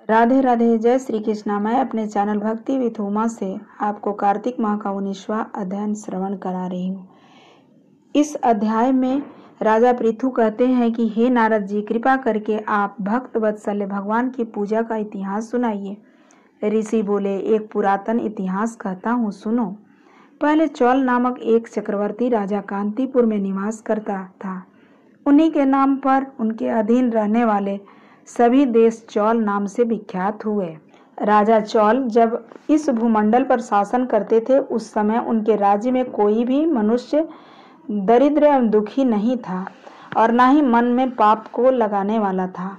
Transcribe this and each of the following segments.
राधे राधे। जय श्री कृष्णा। मैं अपने चैनल भक्ति विथ उमा से आपको कार्तिक माह का 19वां अध्ययन श्रवण करा रही हूँ। इस अध्याय में राजा पृथु कहते हैं कि हे नारद जी, कृपा करके आप भक्त वत्सल्य भगवान की पूजा का इतिहास सुनाइए। ऋषि बोले, एक पुरातन इतिहास कहता हूँ, सुनो। पहले चौल नामक एक चक्रवर्ती राजा कांतिपुर में निवास करता था। उन्हीं के नाम पर उनके अधीन रहने वाले सभी देश चौल नाम से विख्यात हुए। राजा चौल जब इस भूमंडल पर शासन करते थे, उस समय उनके राज्य में कोई भी मनुष्य दरिद्र एवं दुखी नहीं था और न ही मन में पाप को लगाने वाला था।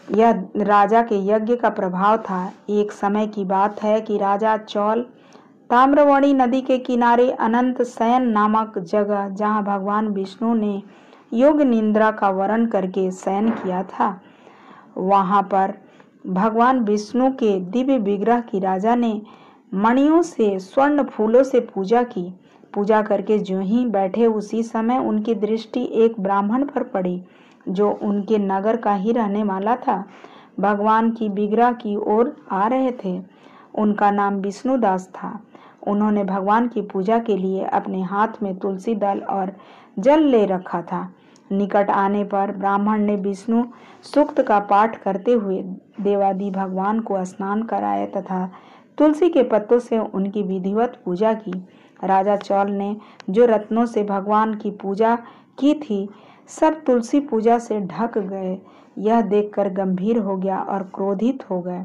यह राजा के यज्ञ का प्रभाव था। एक समय की बात है कि राजा चौल ताम्रवणी नदी के किनारे अनंत शयन नामक जगह, जहाँ भगवान विष्णु ने योग निद्रा का वर्ण करके शयन किया था, वहां पर भगवान विष्णु के दिव्य विग्रह की राजा ने मणियों से, स्वर्ण फूलों से पूजा की। पूजा करके जो ही बैठे, उसी समय उनकी दृष्टि एक ब्राह्मण पर पड़ी जो उनके नगर का ही रहने वाला था। भगवान की विग्रह की ओर आ रहे थे। उनका नाम विष्णुदास था। उन्होंने भगवान की पूजा के लिए अपने हाथ में तुलसी दल और जल ले रखा था। निकट आने पर ब्राह्मण ने विष्णु सूक्त का पाठ करते हुए देवादि भगवान को स्नान कराया तथा तुलसी के पत्तों से उनकी विधिवत पूजा की। राजा चौल ने जो रत्नों से भगवान की पूजा की थी, सब तुलसी पूजा से ढक गए। यह देखकर गंभीर हो गया और क्रोधित हो गए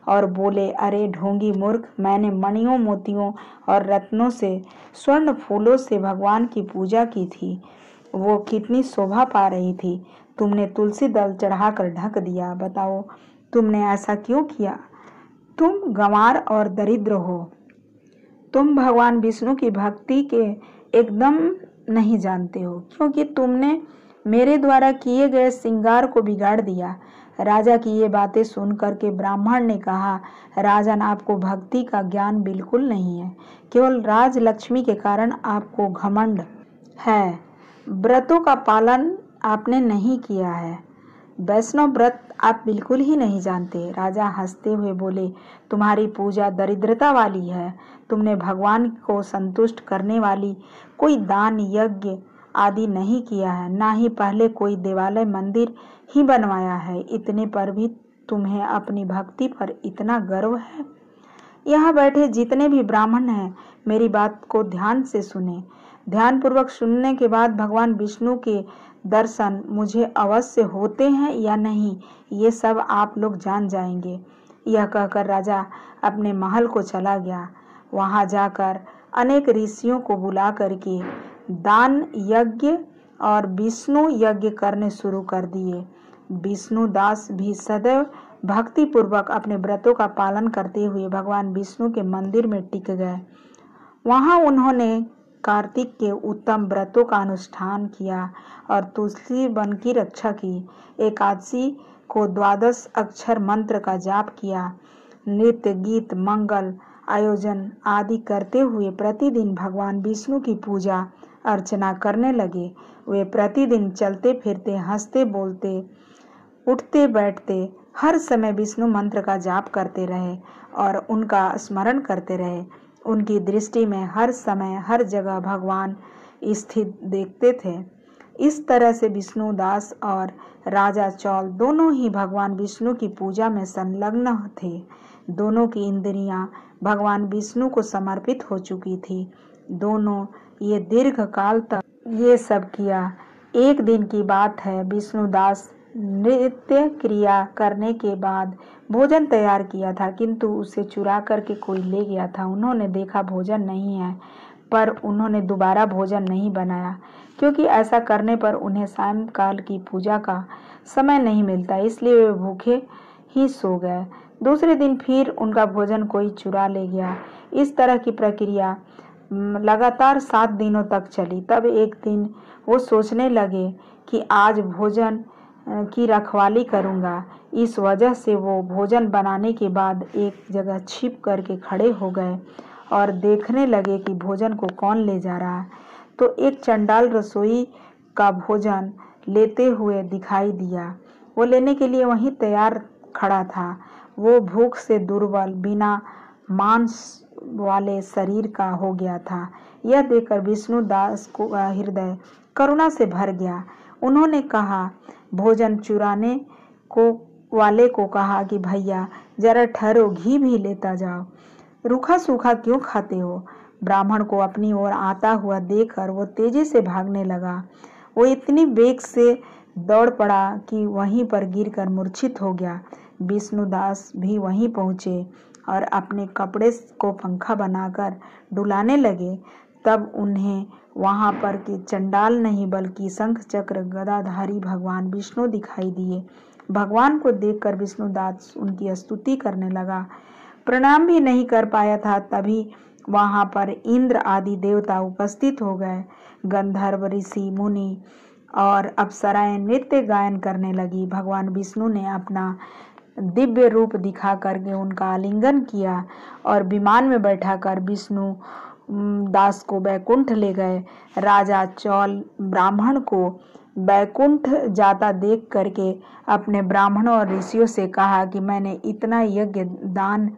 और बोले, अरे ढोंगी मूर्ख, मैंने मणियों, मोतियों और रत्नों से, स्वर्ण फूलों से भगवान की पूजा की थी। वो कितनी शोभा पा रही थी, तुमने तुलसी दल चढ़ाकर ढक दिया। बताओ, तुमने ऐसा क्यों किया? तुम गंवार और दरिद्र हो। तुम भगवान विष्णु की भक्ति के एकदम नहीं जानते हो, क्योंकि तुमने मेरे द्वारा किए गए श्रृंगार को बिगाड़ दिया। राजा की ये बातें सुनकर के ब्राह्मण ने कहा, राजन, आपको भक्ति का ज्ञान बिल्कुल नहीं है। केवल राजलक्ष्मी के कारण आपको घमंड है। व्रतों का पालन आपने नहीं किया है। वैष्णव व्रत आप बिल्कुल ही नहीं जानते। राजा हंसते हुए बोले, तुम्हारी पूजा दरिद्रता वाली है। तुमने भगवान को संतुष्ट करने वाली कोई दान, यज्ञ आदि नहीं किया है, ना ही पहले कोई देवालय, मंदिर ही बनवाया है। इतने पर भी तुम्हें अपनी भक्ति पर इतना गर्व है। यहाँ बैठे जितने भी ब्राह्मण हैं, मेरी बात को ध्यान से सुने। ध्यानपूर्वक सुनने के बाद भगवान विष्णु के दर्शन मुझे अवश्य होते हैं या नहीं, ये सब आप लोग जान जाएंगे। यह कहकर राजा अपने महल को चला गया। वहां जाकर अनेक ऋषियों को बुला करके दान, यज्ञ और विष्णु यज्ञ करने शुरू कर दिए। विष्णुदास भी सदैव भक्ति पूर्वक अपने व्रतों का पालन करते हुए भगवान विष्णु के मंदिर में टिक गए। वहां उन्होंने कार्तिक के उत्तम व्रतों का अनुष्ठान किया और तुलसी वन की रक्षा की। एकादशी को 12 अक्षर मंत्र का जाप किया। नृत्य, गीत, मंगल आयोजन आदि करते हुए प्रतिदिन भगवान विष्णु की पूजा अर्चना करने लगे। वे प्रतिदिन चलते फिरते, हंसते बोलते, उठते बैठते, हर समय विष्णु मंत्र का जाप करते रहे और उनका स्मरण करते रहे। उनकी दृष्टि में हर समय, हर जगह भगवान स्थित देखते थे। इस तरह से विष्णुदास और राजा चौल दोनों ही भगवान विष्णु की पूजा में संलग्न थे। दोनों की इंद्रियां भगवान विष्णु को समर्पित हो चुकी थी। दोनों ये दीर्घ काल तक ये सब किया। एक दिन की बात है, विष्णुदास नृत्य क्रिया करने के बाद भोजन तैयार किया था, किंतु उसे चुरा करके कोई ले गया था। उन्होंने देखा भोजन नहीं है, पर उन्होंने दोबारा भोजन नहीं बनाया, क्योंकि ऐसा करने पर उन्हें सायंकाल की पूजा का समय नहीं मिलता, इसलिए वे भूखे ही सो गए। दूसरे दिन फिर उनका भोजन कोई चुरा ले गया। इस तरह की प्रक्रिया लगातार 7 दिनों तक चली। तब एक दिन वो सोचने लगे कि आज भोजन की रखवाली करूंगा। इस वजह से वो भोजन बनाने के बाद एक जगह छिप करके खड़े हो गए और देखने लगे कि भोजन को कौन ले जा रहा है। तो एक चंडाल रसोई का भोजन लेते हुए दिखाई दिया। वो लेने के लिए वहीं तैयार खड़ा था। वो भूख से दुर्बल, बिना मांस वाले शरीर का हो गया था। यह देखकर विष्णुदास को हृदय करुणा से भर गया। उन्होंने कहा, भोजन चुराने को वाले को कहा कि भैया जरा ठहरो, घी भी लेता जाओ, रूखा सूखा क्यों खाते हो। ब्राह्मण को अपनी ओर आता हुआ देखकर वो तेजी से भागने लगा। वो इतनी वेग से दौड़ पड़ा कि वहीं पर गिरकर मूर्छित हो गया। विष्णुदास भी वहीं पहुंचे और अपने कपड़े को पंखा बनाकर डुलाने लगे। तब उन्हें वहां पर के चंडाल नहीं बल्कि शंख चक्र गदाधारी भगवान विष्णु दिखाई दिए। भगवान को देखकर विष्णुदास उनकी स्तुति करने लगा। प्रणाम भी नहीं कर पाया था, तभी वहां पर इंद्र आदि देवता उपस्थित हो गए। गंधर्व, ऋषि, मुनि और अप्सराएं नृत्य गायन करने लगी। भगवान विष्णु ने अपना दिव्य रूप दिखा करके उनका आलिंगन किया और विमान में बैठाकर विष्णु दास को बैकुंठ ले गए। राजा चौल ब्राह्मण को बैकुंठ जाता देख करके अपने ब्राह्मणों और ऋषियों से कहा कि मैंने इतना यज्ञ, दान,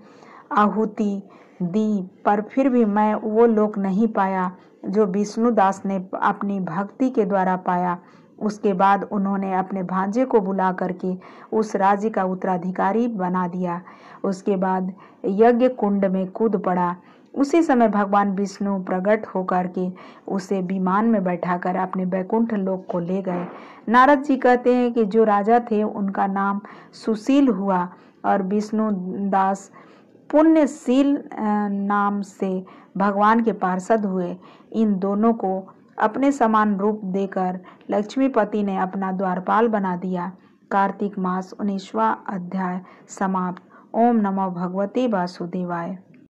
आहुति दी, पर फिर भी मैं वो लोक नहीं पाया जो विष्णुदास ने अपनी भक्ति के द्वारा पाया। उसके बाद उन्होंने अपने भांजे को बुला करके उस राज्य का उत्तराधिकारी बना दिया। उसके बाद यज्ञ कुंड में कूद पड़ा। उसी समय भगवान विष्णु प्रकट होकर के उसे विमान में बैठाकर अपने बैकुंठ लोक को ले गए। नारद जी कहते हैं कि जो राजा थे उनका नाम सुशील हुआ और विष्णुदास पुण्यशील नाम से भगवान के पार्षद हुए। इन दोनों को अपने समान रूप देकर लक्ष्मीपति ने अपना द्वारपाल बना दिया। कार्तिक मास 19वां अध्याय समाप्त। ओम नमो भगवते वासुदेवाय।